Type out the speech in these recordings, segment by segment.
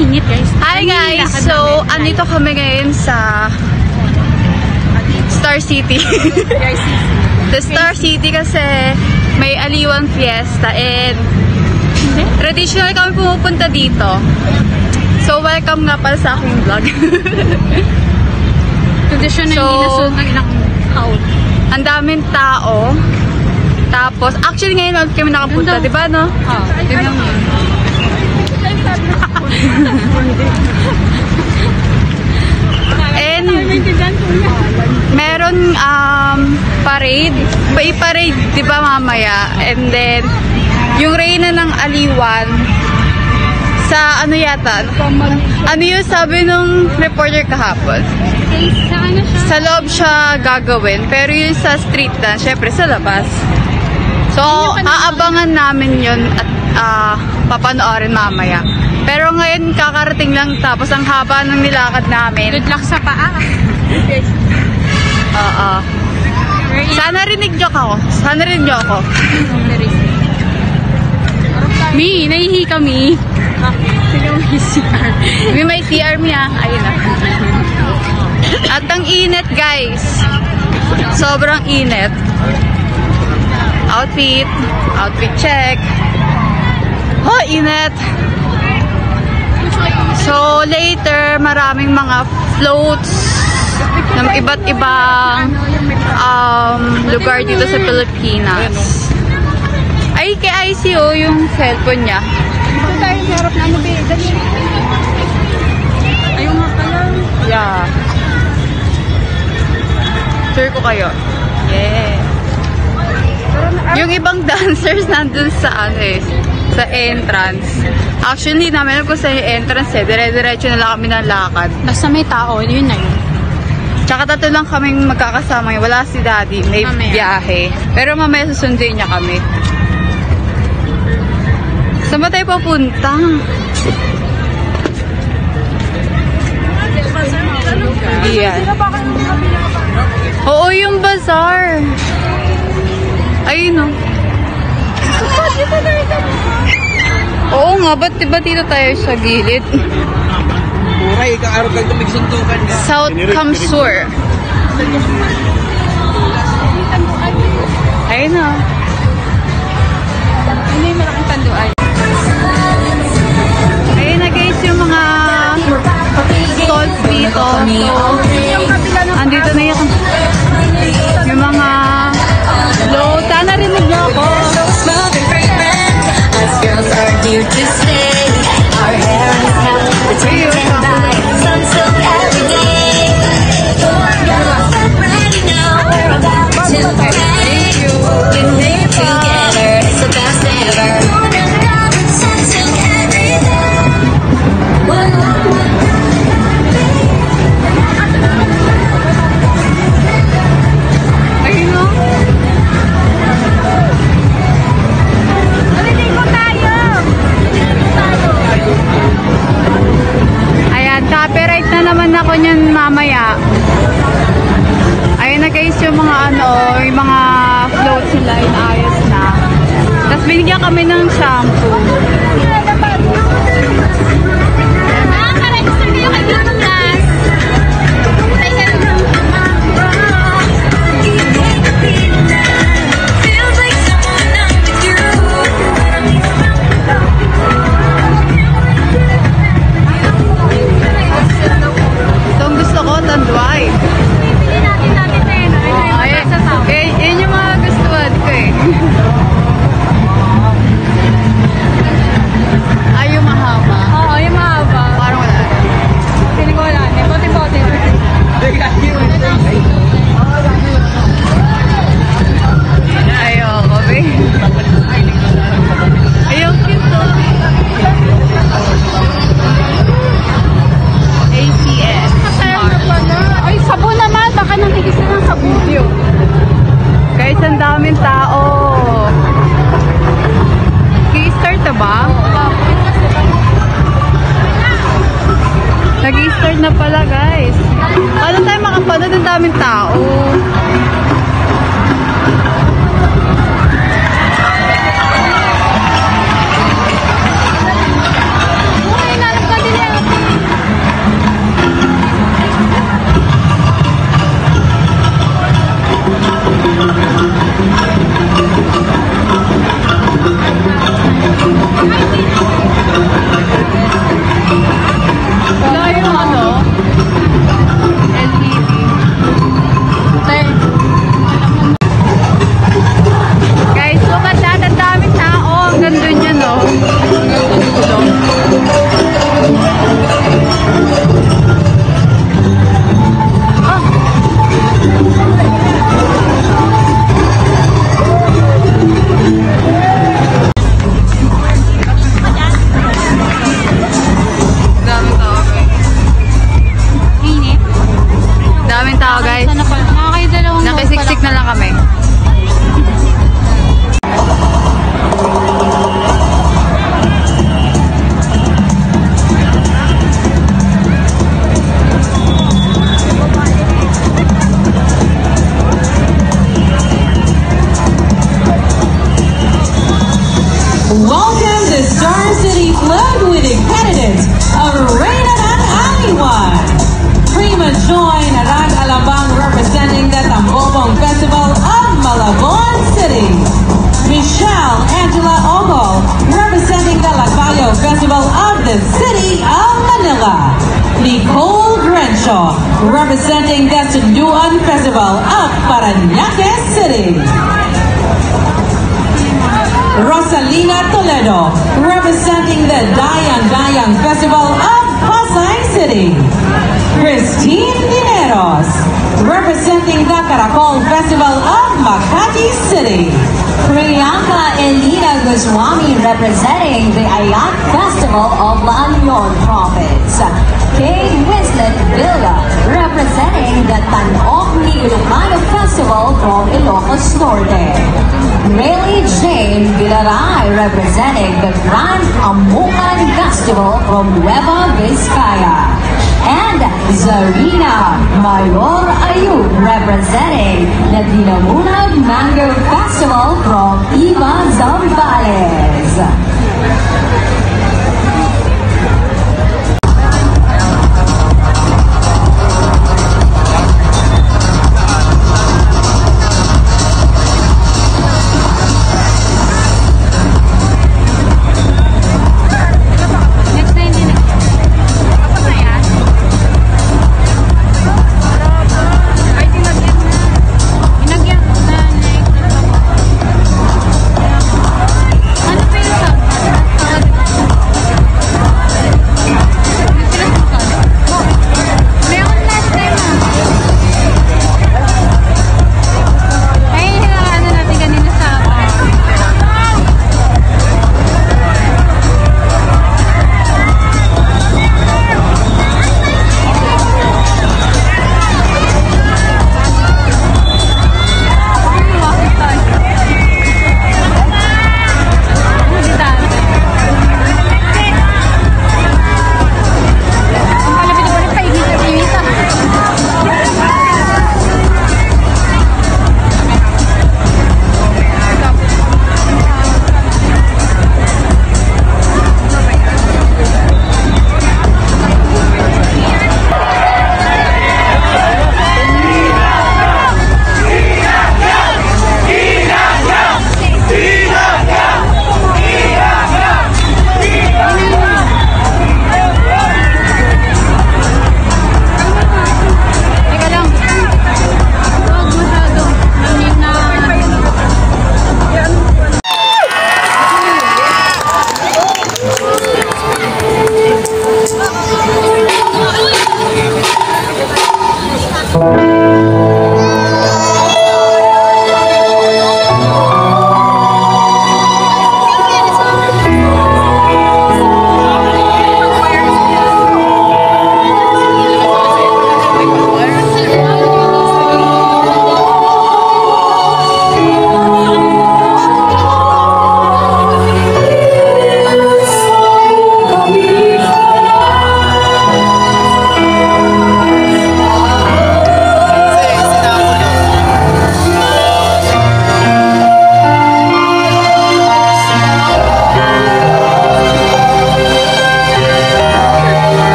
init guys. Hi guys! So, andito kami ngayon sa Star City. The Star City kasi may Aliwan Fiesta and traditional kami pumupunta dito. So, welcome nga pala sa aking vlog. Traditional So, hindi nasunod ng ilang taon. Ang daming tao. Tapos, actually ngayon lang kami nakapunta, di ba no? Tingnan mo. And meron parade. May parade, di ba mamaya? And then, yung reyna ng Aliwan sa ano yata? Ano yung sabi nung reporter kahapon? Sa loob siya gagawin. Pero yung sa street dance, syempre sa labas. So, aabangan namin yun at papanoorin mamaya. Pero ngayon, kakarating lang tapos ang haba ng nilakad namin. Good luck sa paa. Oo. Sana rinig nyo ako. Sana rinig nyo ako. Mi, nahihi kami. Sige mo CR. May CR mi ah. Ayun na. At ang init guys. Sobrang init. Outfit. Outfit check. Oh, init. So, later, maraming mga floats ng iba't ibang lugar dito sa Pilipinas. Ay, kay ICO yung cellphone niya. Ito tayo sa harap na ano ba? Ayun nga pala. Yeah. Sure ko kayo. Yeah. Yung ibang dancers nandun sa ano eh, sa entrance. Actually, namin alam ko sa entrance eh. Dire-diretso na lang kami ng lakad. Basta may tao, yun na yun. Tsaka tatlo lang kaming magkakasama. Wala si Daddy. May biyahe. Pero mamaya susunduin niya kami. Saan ba tayo papunta? Yan. Oo, yung bazaar. Ayun o. Oo nga, ba't diba dito tayo sa gilid? Buray, kaarap lang tumigsuntukan ka. South Kamsur. Ayun o. Ano yung malaking tanduan? Ayun na guys, yung mga stalls dito. So, andito na yung mga float. Sana rinig niyo ako. Girls are due to stay. Our hair is held between by sun silk every day. Ready now, we're about to play. We've been together, it's the best ever. Sun silk every day. Ayun o. Ayan, copyright na naman ako niyan mamaya. Ayun na guys, yung mga yung mga floats nila, inayos na. Tapos binigyan kami ng shampoo. Nakaregister kayo kay Dito Class. Feels like someone I'm with you. So, ang gusto ko, tanduay. Yun yung mga gustuhan ko eh. Ay, yung mahaba. Oo, yung mahaba. Parang wala. Piling ko wala. Bote-bote. Ayoko, be. Ayoko kito. ACS. Ay, sabon naman. Baka nang tigis na ng sabon. Guys, ang daming tao. Nag-i-start na ba? Nag-i-start na pala, guys. Paano tayo makapanood? Ang daming tao. Uy, nalang pa din yan. Pampanga, Nicole Grenshaw, representing the Sunduan Festival of Parañaque City. Rosalina Toledo, representing the Dayang Dayang Festival of Pasay City. Christine Dineros, representing the Caracol Festival of Makati City. Priyanka Elena Goswami, representing the Ayat Festival of La Union Province. Kate Winslet Villa, representing the Tanok ni Ilocano Festival from Ilocos Norte. Rayleigh Jane Villaray, representing the Grand Amukan Festival from Nueva Vizcaya. And Zarina Mayor Ayub, representing the Dinamunag Mango Festival from Iba Zambales.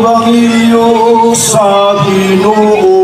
Ebanghelyo sa Ginoo.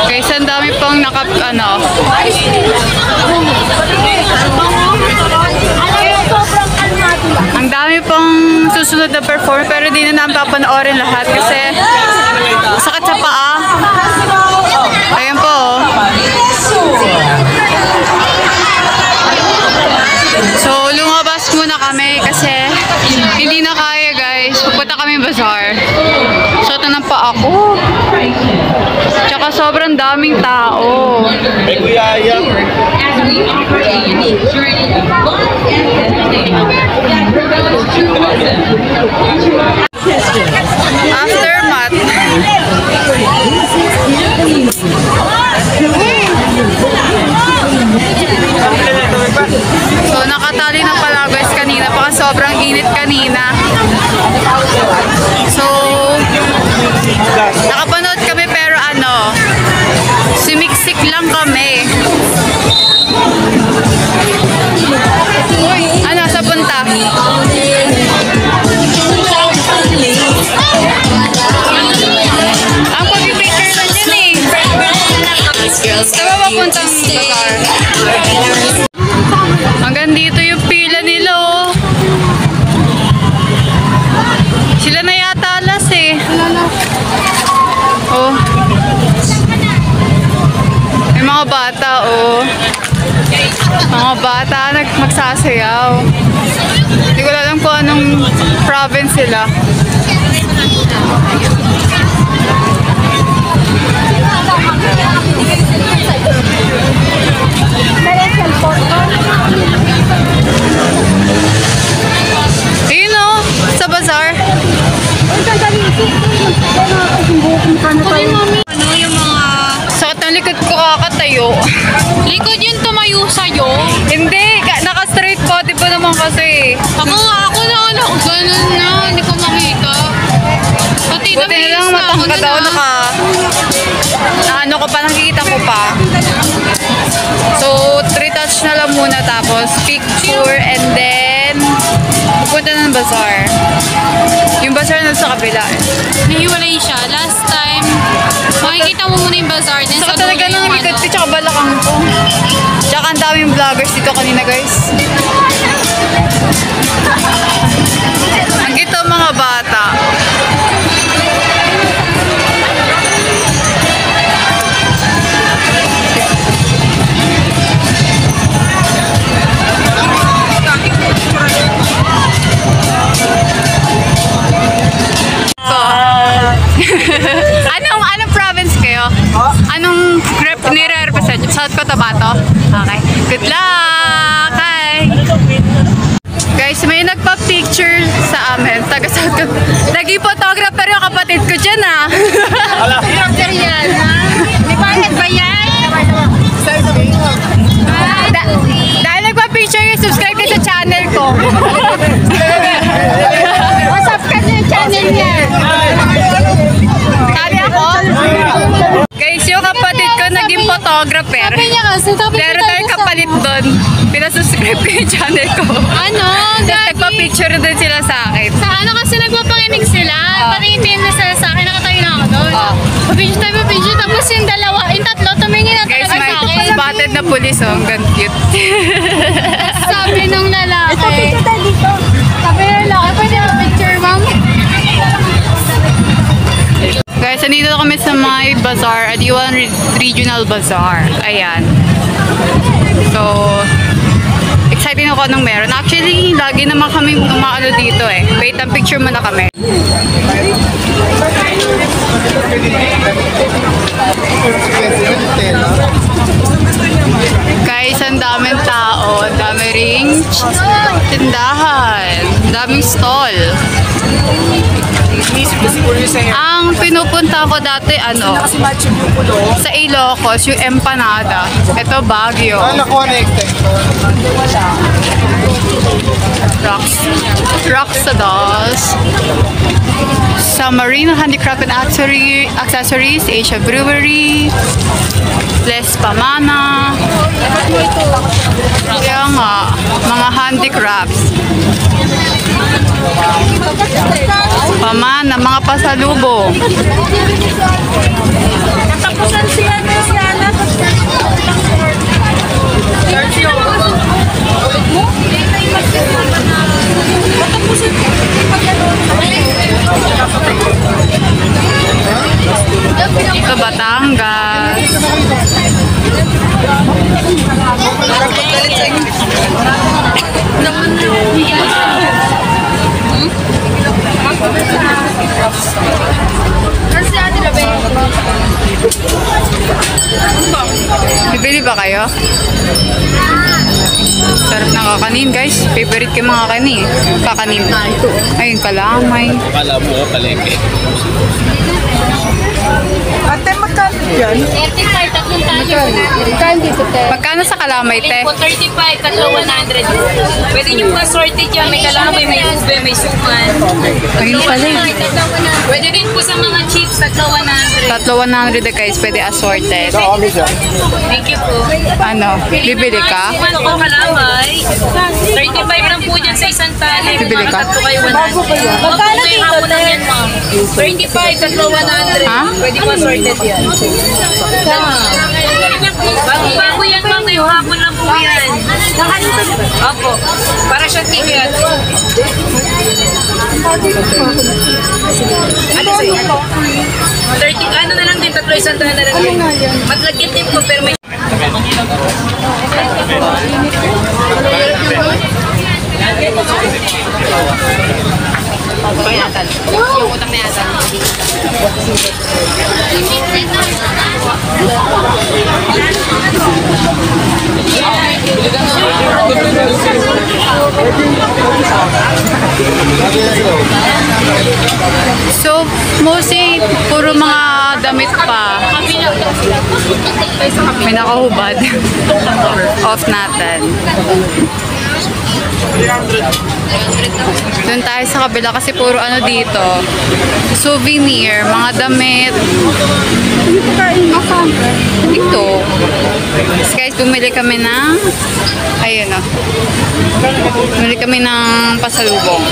Guys, ang dami pong ang dami pong susunod na perform, pero di na namin papanoorin lahat kasi sakit sa paa. Ayan po. So, lumabas muna kami kasi hindi na kaya, guys. Pupunta kami bazaar. So, ito na pa ako. Tsaka sobrang daming tao. May kuyaya. Aftermath. So, nakatali na pala, guys, kanina. Baka sobrang init kanina. So, nakapanood kami pero sumiksik lang kami. Uy, sa punta? Ang pag-picture lang dyan eh. Saan ba papuntang bazaar? Hanggang dito yung pila nila oh. Sila na yata alas eh. Oh. May mga bata oh. Mga bata magsasayaw. Hindi ko alam kung anong province sila. Ayun o, sa bazaar. Ano yung mga... Sakit ng likod ko kakatayo. Likod yung tumayo sa'yo. Hindi, naka-straight body pa naman kasi. Ako na ganun na, hindi ko makita. Pati Buti na lang matangkad daw ano ko pa, nakikita ko pa. So, 3 touch na lang muna tapos picture and then pupunta ng bazaar. Yung bazaar na sa kabila eh. nahiwalay siya. Last time, makikita mo muna yung bazaar. Then Saka sa talaga dulo nang yung likod ko tsaka balakang ko. Tsaka ang daming vloggers dito kanina guys. Ang ito mga bata. Anong province kayo? Anong nire-represent nyo? South Cotabato? Okay. Good luck! Hi! Guys, may nagpa-picture sa amin. Taga South Cotabato. Naging photographer yung kapatid ko dyan ah. Photographer yan ha? May bakit ba yan? Dahil nagpa-picture yung subscribe kayo sa channel ko. Subscribe na yung channel niya. Sabi ako? Guys, yung kapatid ko naging photographer. Sabi niya kasi, pero dahil kapalit doon, pinasubscribe ko yung channel ko. Ano? Nagpa-picture doon sila sa akin. Sa ano kasi nagpapanginig sila. Patingin na sila sa akin, nakatayo na ako doon. Papicture tayo, papicture. Tapos Tapos yung dalawa, yung tatlo, tumingin na Guys, talaga sa may akin. spotted na pulis, oh. Ang cute. Sabi nung lalaki. Sabi nung lalaki, pwede mo picture, ma'am? Guys, nandito na kami sa my bazaar, Aliwan Regional Bazaar. Ayan. So, excited ako nung meron. Actually, lagi naman kami umaano dito eh. Wait, ang picture muna kami. Guys, ang daming tao. Ang dami ring tindahan. Ang daming stall. Ang pinupunta ko dati, sa Ilocos, yung empanada. Ito, Baguio. Roxados. Sa Marino Handicraft and Accessories, Asia Brewery, Les Pamana. Kaya nga, mga handicrafts. Pamana, mga pasalubong. Natapusan siya na siya na. Ito, Batangas. Bibili ba kayo? Sarap ng kakanin, guys. Favorite ko yung mga kakanin. Ayun, kalamay. Akala mo ka palengke. Ate, magkano yan? 35, tatlong tayo. Ikaw dito, te. Magkano sa kalamay, te? Po 35, tatlo 100. Pwede nyo po assorted yan. May kalamay, may ube, may suman. Ayun pala eh. Pwede din po sa mga chips, tatlo 100. Tatlo 100 guys, pwede assorted. Thank you po. Ano, bibili ka? Suman po kalamay. 35 lang po dyan sa isang tali. Bibili ka? Tatlo kayo 100. Magkano dito, te? 35, tatlo 100. Ha? Pwede po assorted yan. Bago yan, ma'am. Ngayong hapon lang po yan. Opo. Para siyang ticket. Ano sa'yo? 30, ano na lang din, tatlo isang tahan na lang din. Matlagkit din po, pero may... Yung utang na yata. So, mostly, puro mga damit pa. May nakahubad. Off natin. Doon tayo sa kabila kasi puro ano dito. Souvenir, mga damit. Ito. Guys, bumili kami ng ayun o. Bumili kami ng pasalubong.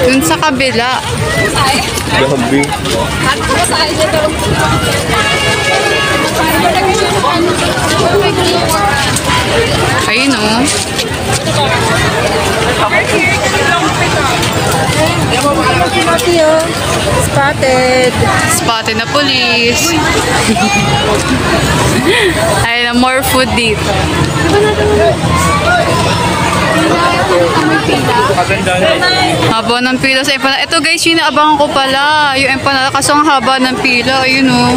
Dun sa kabila. Gabi. Ayun o. Spotted. Spotted na police. Ayun na, more food dito. Haba ng pila sa empanada. Ito guys, yung naabangan ko pala. Yung empanada kaso ang haba ng pila. Ayun o.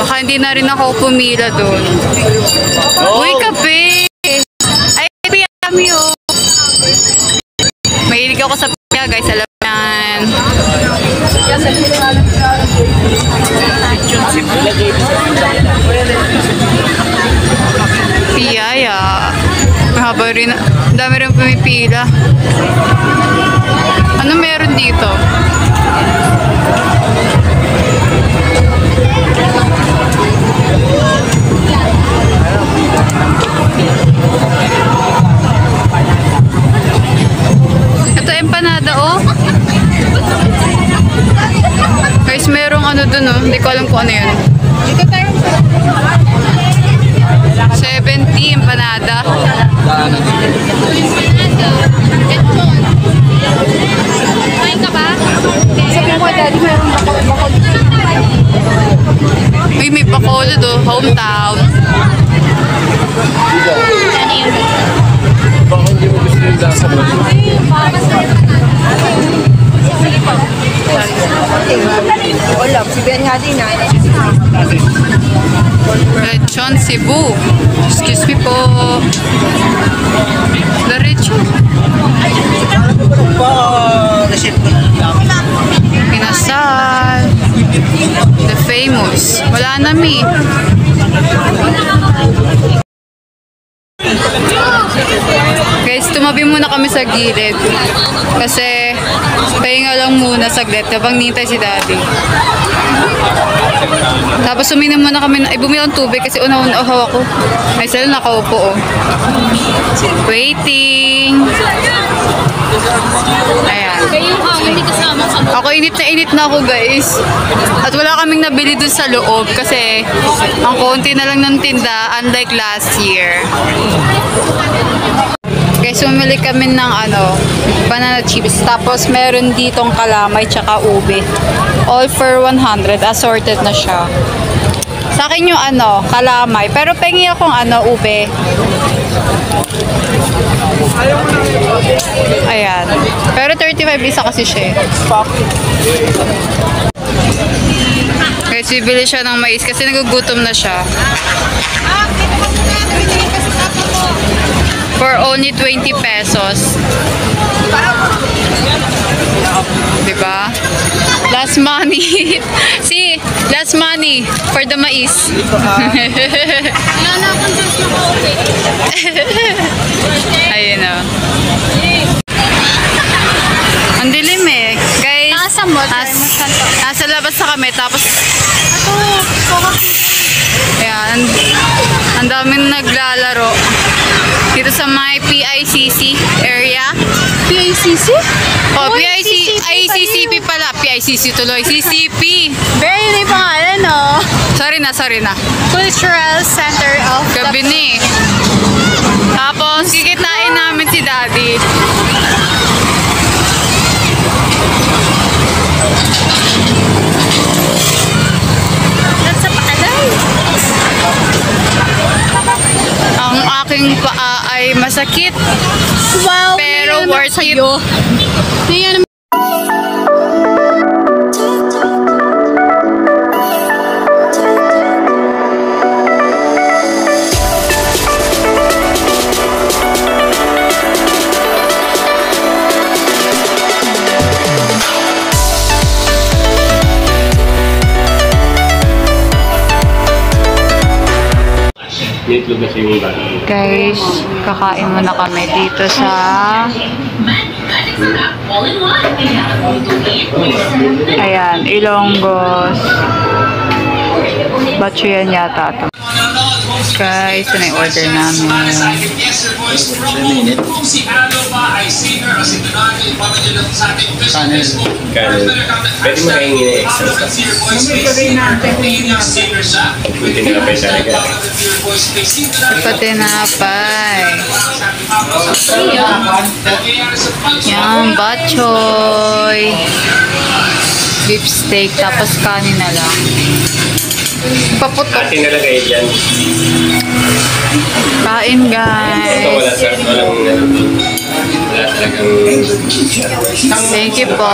Baka hindi na rin ako pumila doon. Uy, kape! Ay, yummy o. Mahilig ako sa pila guys. Alam yan. Piyaya. Mahaba rin. Ang dami rin pumipila. Ano meron dito? Ito empanada, oh. Guys, merong ano dun, oh. Hindi ko alam kung ano yun. 70 empanada. Kain ka ba? Uy, may Bacolod, oh. Hometown. Baka hindi mo gusto yung lasa mo. Wala, si Ben Hadi na. Lechon Cebu. Excuse me po. Lechon. Pinasal. The famous. Wala na mi. Guys, tumabi muna kami sa gilid. Kasi, pahinga lang muna saglit habang nintay si Daddy. Tapos uminom muna kami, ay bumili ng tubig kasi una-unahaw ako. Ay sila nakaupo, oh. Waiting. Ayan. Hindi kasama ka. Ako init na ako, guys. At wala kaming nabili dun sa loob kasi ang konti na lang ng tinda unlike last year. Guys, sumili kami ng banana chips. Tapos meron ditong kalamay tsaka ube. All for 100. Assorted na siya. Sa akin yung kalamay. Pero pengi akong ube. Ayan. Pero 35 isa kasi siya. Guys, bibili siya ng mais kasi nagugutom na siya. For only 20 pesos. Diba? Last money. See? Last money for the mais. Ayun o. Ang dilim eh. Guys, nasa labas na kami. Tapos, ayan. Ang daming naglalaro. Dito sa my PICC area. PICC? Oh, ICCP pala. PICC tuloy. CCP. Very na pangalan, no? Sorry na. Cultural Center of Gabi ni. Tapos, kikitain namin si Daddy. That's sa pakalay. Ang aking paa ay masakit. Wow, Pero worth it. Ngayon, Guys, kakain muna kami dito sa ayan, Ilonggos. Batcho yan yata ito. Guys, ito na yung order namin. Kanin. Pwede mo kainin na extra stuff. Buti na kapay talaga. Patinapay. Yan, batchoy. Beef steak, tapos kanin na lang. Paputok. Atin na lang kayo dyan. Kain, guys. Ito wala sa wala talagang Thank you po.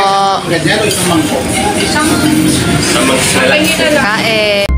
samang Kain.